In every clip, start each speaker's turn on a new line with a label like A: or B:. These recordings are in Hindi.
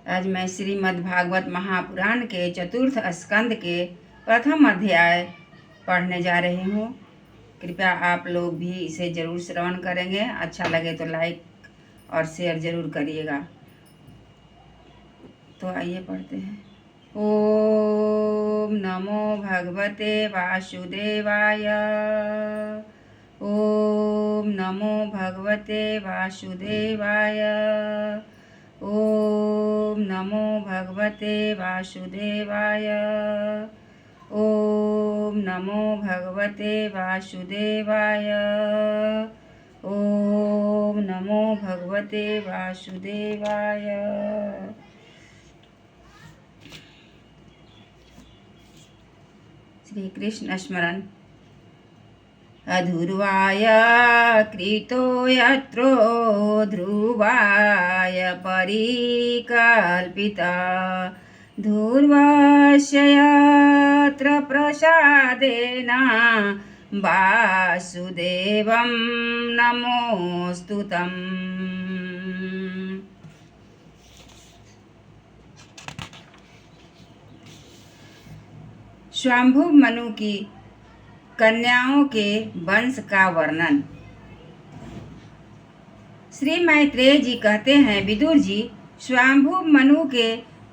A: आज मैं श्रीमद् भागवत महापुराण के चतुर्थ स्कंद के प्रथम अध्याय पढ़ने जा रही हूँ। कृपया आप लोग भी इसे जरूर श्रवण करेंगे। अच्छा लगे तो लाइक और शेयर जरूर करिएगा। तो आइए पढ़ते हैं। ओम नमो भगवते वासुदेवाय। ओम नमो भगवते वासुदेवाय। ओम नमो भगवते वासुदेवाय। ओम नमो भगवते वासुदेवाय। ओम नमो भगवते वासुदेवाय। श्री कृष्ण स्मरण। अधुर्वाय कृतो यत्रो ध्रुवाय परिकल्पिता ध्रुवस्य यत्र प्रसादेन वासुदेवं नमोऽस्तुतम्। स्वयंभू मनु की कन्याओं के वंश का वर्णन। श्री मैत्रेय जी कहते हैं, विदुर जी, स्वयंभू मनु के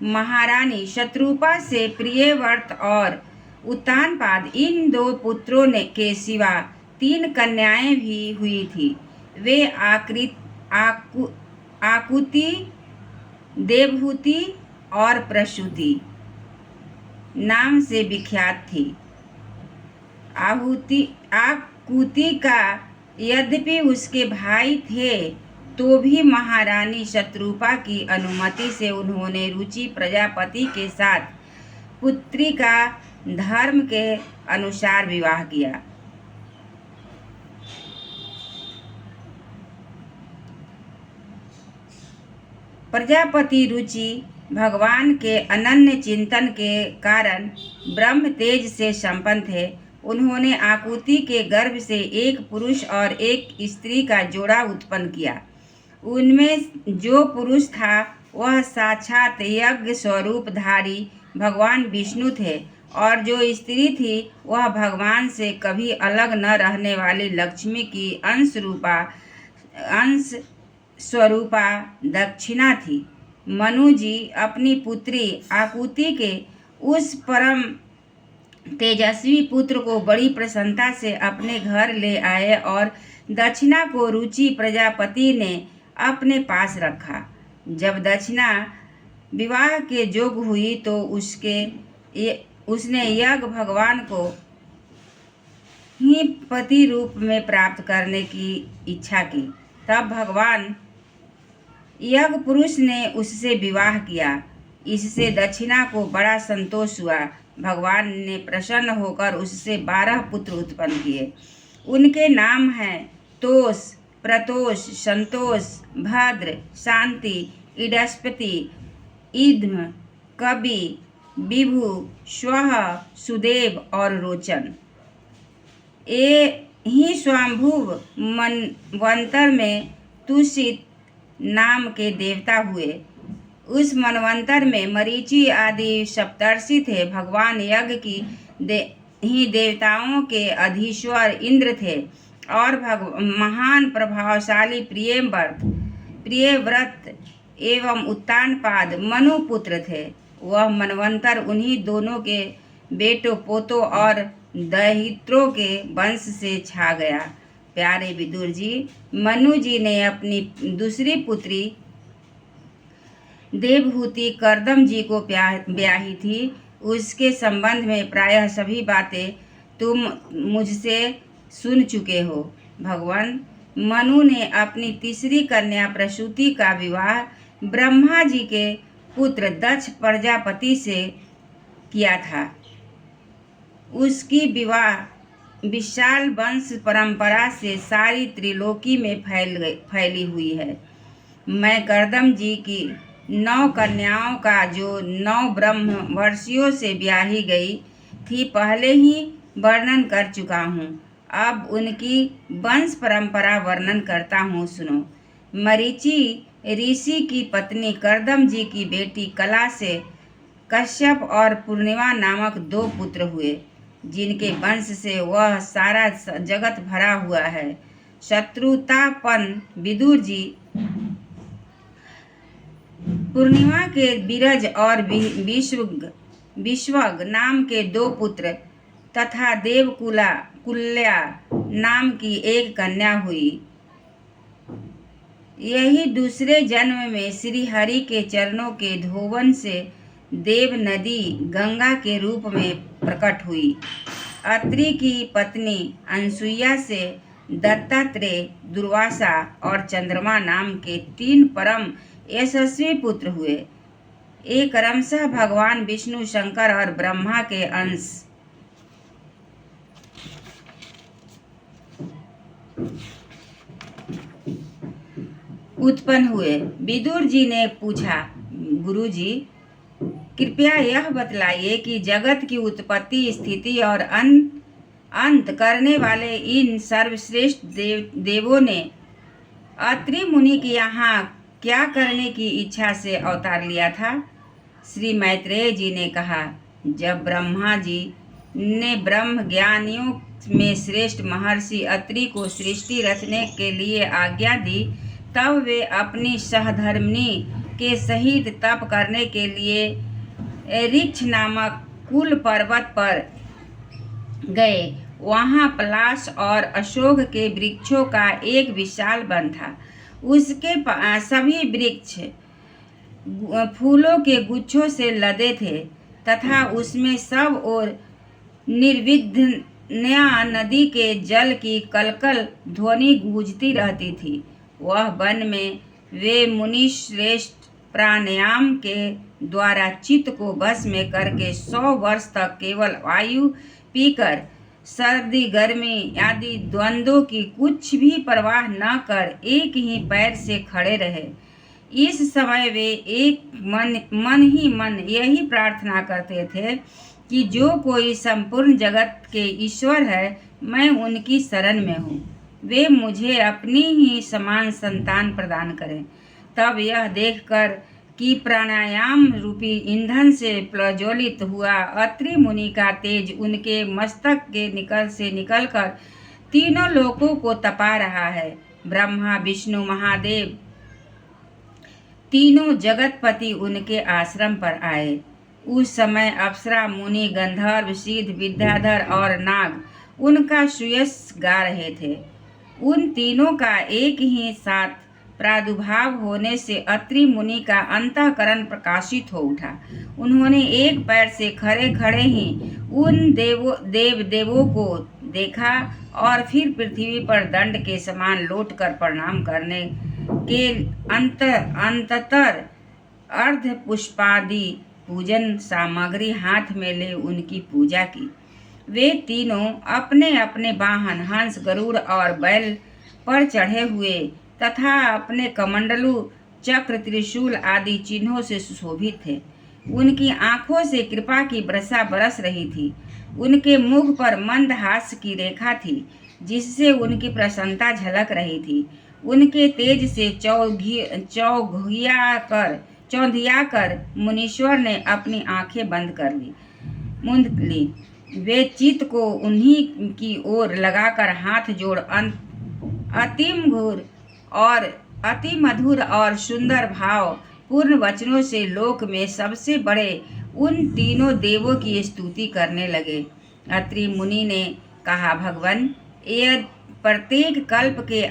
A: महारानी शत्रुपा से प्रियव्रत और उत्तानपाद इन दो पुत्रों ने के सिवा 3 कन्याएं भी हुई थी। वे आकुति, देवहूति और प्रसूति नाम से विख्यात थी। आकुति का यद्यपि उसके भाई थे तो भी महारानी शत्रुपा की अनुमति से उन्होंने रुचि प्रजापति के साथ पुत्री का धर्म के अनुसार विवाह किया। प्रजापति रुचि भगवान के अनन्य चिंतन के कारण ब्रह्म तेज से संपन्न थे। उन्होंने आकुति के गर्भ से एक पुरुष और एक स्त्री का जोड़ा उत्पन्न किया। उनमें जो पुरुष था वह साक्षात यज्ञ स्वरूप धारी भगवान विष्णु थे और जो स्त्री थी वह भगवान से कभी अलग न रहने वाली लक्ष्मी की अंश स्वरूपा दक्षिणा थी। मनु जी अपनी पुत्री आकुति के उस परम तेजस्वी पुत्र को बड़ी प्रसन्नता से अपने घर ले आए और दक्षिणा को रुचि प्रजापति ने अपने पास रखा। जब दक्षिणा विवाह के योग्य हुई तो उसने यज्ञ भगवान को ही पति रूप में प्राप्त करने की इच्छा की। तब भगवान यज्ञ पुरुष ने उससे विवाह किया। इससे दक्षिणा को बड़ा संतोष हुआ। भगवान ने प्रसन्न होकर उससे 12 पुत्र उत्पन्न किए। उनके नाम हैं तोष, प्रतोष, संतोष, भद्र, शांति, इडस्पति, इद्म, कवि, विभु, स्वः, सुदेव और रोचन। ये ही स्वयंभू मनवंतर में तुषित नाम के देवता हुए। उस मनवंतर में मरीचि आदि सप्तर्षि थे। भगवान यज्ञ की ही देवताओं के अधीश्वर इंद्र थे और महान प्रभावशाली प्रियव्रत एवं उत्तानपाद मनु पुत्र थे। वह मनवंतर उन्हीं दोनों के बेटों, पोतों और दहित्रों के वंश से छा गया। प्यारे विदुर जी, मनु जी ने अपनी दूसरी पुत्री देवहूति कर्दम जी को ब्याही थी। उसके संबंध में प्रायः सभी बातें तुम मुझसे सुन चुके हो। भगवान मनु ने अपनी तीसरी कन्या प्रसूति का विवाह ब्रह्मा जी के पुत्र दक्ष प्रजापति से किया था। उसकी विवाह विशाल वंश परंपरा से सारी त्रिलोकी में फैली हुई है। मैं कर्दम जी की 9 कन्याओं का जो 9 ब्रह्मवर्षियों से ब्याही गई थी पहले ही वर्णन कर चुका हूँ। अब उनकी वंश परंपरा वर्णन करता हूँ, सुनो। मरीचि ऋषि की पत्नी करदम जी की बेटी कला से कश्यप और पूर्णिमा नामक 2 पुत्र हुए, जिनके वंश से वह सारा जगत भरा हुआ है। शत्रुतापन विदुर जी, पूर्णिमा के विरज और विश्वग नाम के 2 पुत्र तथा कुल्या नाम की एक कन्या हुई। यही दूसरे जन्म में श्री हरि के चरणों के धोवन से देव नदी गंगा के रूप में प्रकट हुई। अत्रि की पत्नी अनसुईया से दत्तात्रेय, दुर्वासा और चंद्रमा नाम के 3 परम यशस्वी पुत्र हुए। ये क्रमशः भगवान विष्णु, शंकर और ब्रह्मा के अंश उत्पन्न हुए। विदुर जी ने पूछा, गुरुजी, कृपया यह बतलाइए कि जगत की उत्पत्ति, स्थिति और अंत करने वाले इन सर्वश्रेष्ठ देवों ने अत्रि मुनि के यहाँ क्या करने की इच्छा से अवतार लिया था? श्री मैत्रेय जी ने कहा, जब ब्रह्मा जी ने ब्रह्म ज्ञानियों में श्रेष्ठ महर्षि अत्रि को सृष्टि रचने के लिए आज्ञा दी, तब वे अपनी सहधर्मिणी के सहित तप करने के लिए ऋक्ष नामक कुल पर्वत पर गए। वहाँ पलाश और अशोक के वृक्षों का एक विशाल वन था। उसके सभी वृक्ष फूलों के गुच्छों से लदे थे तथा उसमें सब ओर निर्विघ्न नदी के जल की कलकल ध्वनि गूंजती रहती थी। वह वन में वे मुनि श्रेष्ठ प्राणायाम के द्वारा चित्त को बस में करके 100 वर्ष तक केवल वायु पीकर सर्दी गर्मी आदि द्वंद्वों की कुछ भी परवाह न कर एक ही पैर से खड़े रहे। इस समय वे एक मन ही मन यही प्रार्थना करते थे कि जो कोई संपूर्ण जगत के ईश्वर है, मैं उनकी शरण में हूँ, वे मुझे अपनी ही समान संतान प्रदान करें। तब यह देखकर कि प्राणायाम रूपी ईंधन से प्रज्वलित हुआ अत्रि मुनि का तेज उनके मस्तक के निकलकर तीनों लोकों को तपा रहा है, ब्रह्मा, विष्णु, महादेव तीनों जगतपति उनके आश्रम पर आए। उस समय अप्सरा, मुनि, गंधर्व, सिद्ध, विद्याधर और नाग उनका सुयश गा रहे थे। उन तीनों का एक ही साथ प्रादुर्भाव होने से अत्रि मुनि का अंतःकरण प्रकाशित हो उठा। उन्होंने एक पैर से खड़े खड़े ही उन देवों को देखा और फिर पृथ्वी पर दंड के समान लौट कर प्रणाम करने के अंततर अर्ध पुष्पादि पूजन सामग्री हाथ में ले उनकी पूजा की। वे तीनों अपने अपने वाहन हंस, गरुड़ और बैल पर चढ़े हुए तथा अपने कमंडलू, चक्र, त्रिशूल आदि चिन्हों से सुशोभित थे। उनकी आंखों से कृपा की वर्षा बरस रही थी। उनके मुख पर मंद हास्य की रेखा थी, जिससे उनकी प्रसन्नता झलक रही थी। उनके तेज से चौंधिया कर मुनीश्वर ने अपनी आंखें बंद मूंद ली। वे चित्त को उन्हीं की ओर लगाकर हाथ जोड़ अति मधुर और सुंदर भाव पूर्ण वचनों से लोक में सबसे बड़े उन तीनों देवों की स्तुति करने लगे। अत्रि मुनि ने कहा, भगवान, यह प्रत्येक कल्प के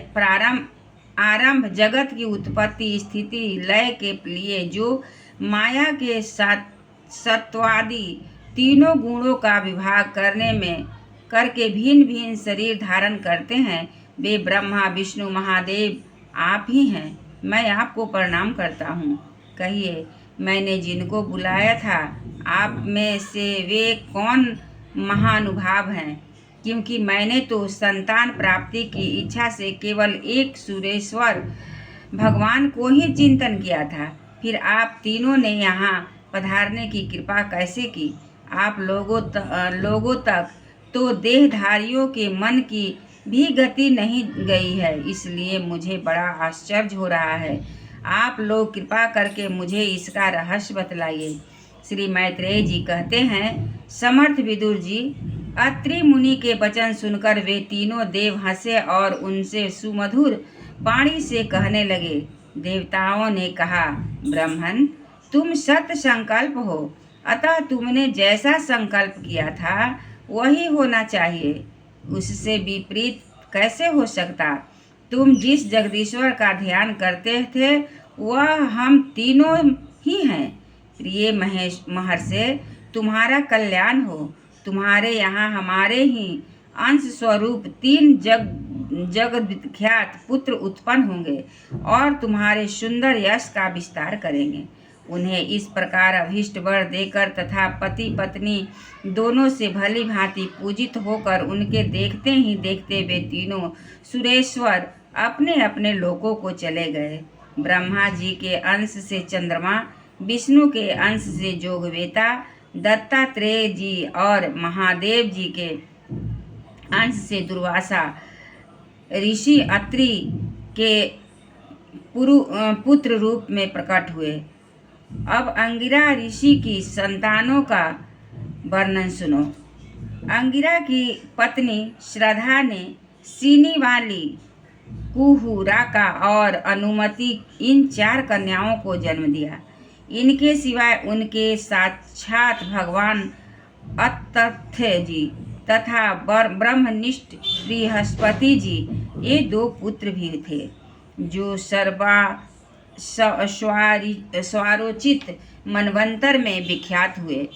A: आरंभ, जगत की उत्पत्ति, स्थिति, लय के लिए जो माया के सत्वादि तीनों गुणों का विभाग करके भिन्न भिन्न शरीर धारण करते हैं, वे ब्रह्मा, विष्णु, महादेव आप ही हैं। मैं आपको प्रणाम करता हूँ। कहिए, मैंने जिनको बुलाया था, आप में से वे कौन महानुभाव हैं? क्योंकि मैंने तो संतान प्राप्ति की इच्छा से केवल एक सुरेश्वर भगवान को ही चिंतन किया था। फिर आप तीनों ने यहाँ पधारने की कृपा कैसे की? आप लोगों तक तो देहधारियों के मन की भी गति नहीं गई है, इसलिए मुझे बड़ा आश्चर्य हो रहा है। आप लोग कृपा करके मुझे इसका रहस्य बतलाइए। श्री मैत्रेय जी कहते हैं, समर्थ विदुर जी, अत्रि मुनि के वचन सुनकर वे तीनों देव हंसे और उनसे सुमधुर वाणी से कहने लगे। देवताओं ने कहा, ब्राह्मण, तुम सत्य संकल्प हो, अतः तुमने जैसा संकल्प किया था वही होना चाहिए। उससे विपरीत कैसे हो सकता? तुम जिस जगदीश्वर का ध्यान करते थे वह हम तीनों ही हैं। प्रिय महर्षि, तुम्हारा कल्याण हो। तुम्हारे यहाँ हमारे ही अंश स्वरूप 3 जग विख्यात पुत्र उत्पन्न होंगे और तुम्हारे सुंदर यश का विस्तार करेंगे। उन्हें इस प्रकार अभीष्ट वर देकर तथा पति पत्नी दोनों से भली भांति पूजित होकर उनके देखते ही देखते वे तीनों सुरेश्वर अपने अपने लोकों को चले गए। ब्रह्मा जी के अंश से चंद्रमा, विष्णु के अंश से जोगवेता, दत्तात्रेय जी और महादेव जी के अंश से दुर्वासा ऋषि अत्रि के पुत्र रूप में प्रकट हुए। अब अंगिरा ऋषि की संतानों का वर्णन सुनो। अंगिरा की पत्नी श्रद्धा ने सीनी वाली, कुहू, राका और अनुमति इन 4 कन्याओं को जन्म दिया। इनके सिवाय उनके साक्षात भगवान अतथ्य जी तथा ब्रह्मनिष्ठ बृहस्पति जी ये 2 पुत्र भी थे, जो स्वारोचित मनवंतर में विख्यात हुए।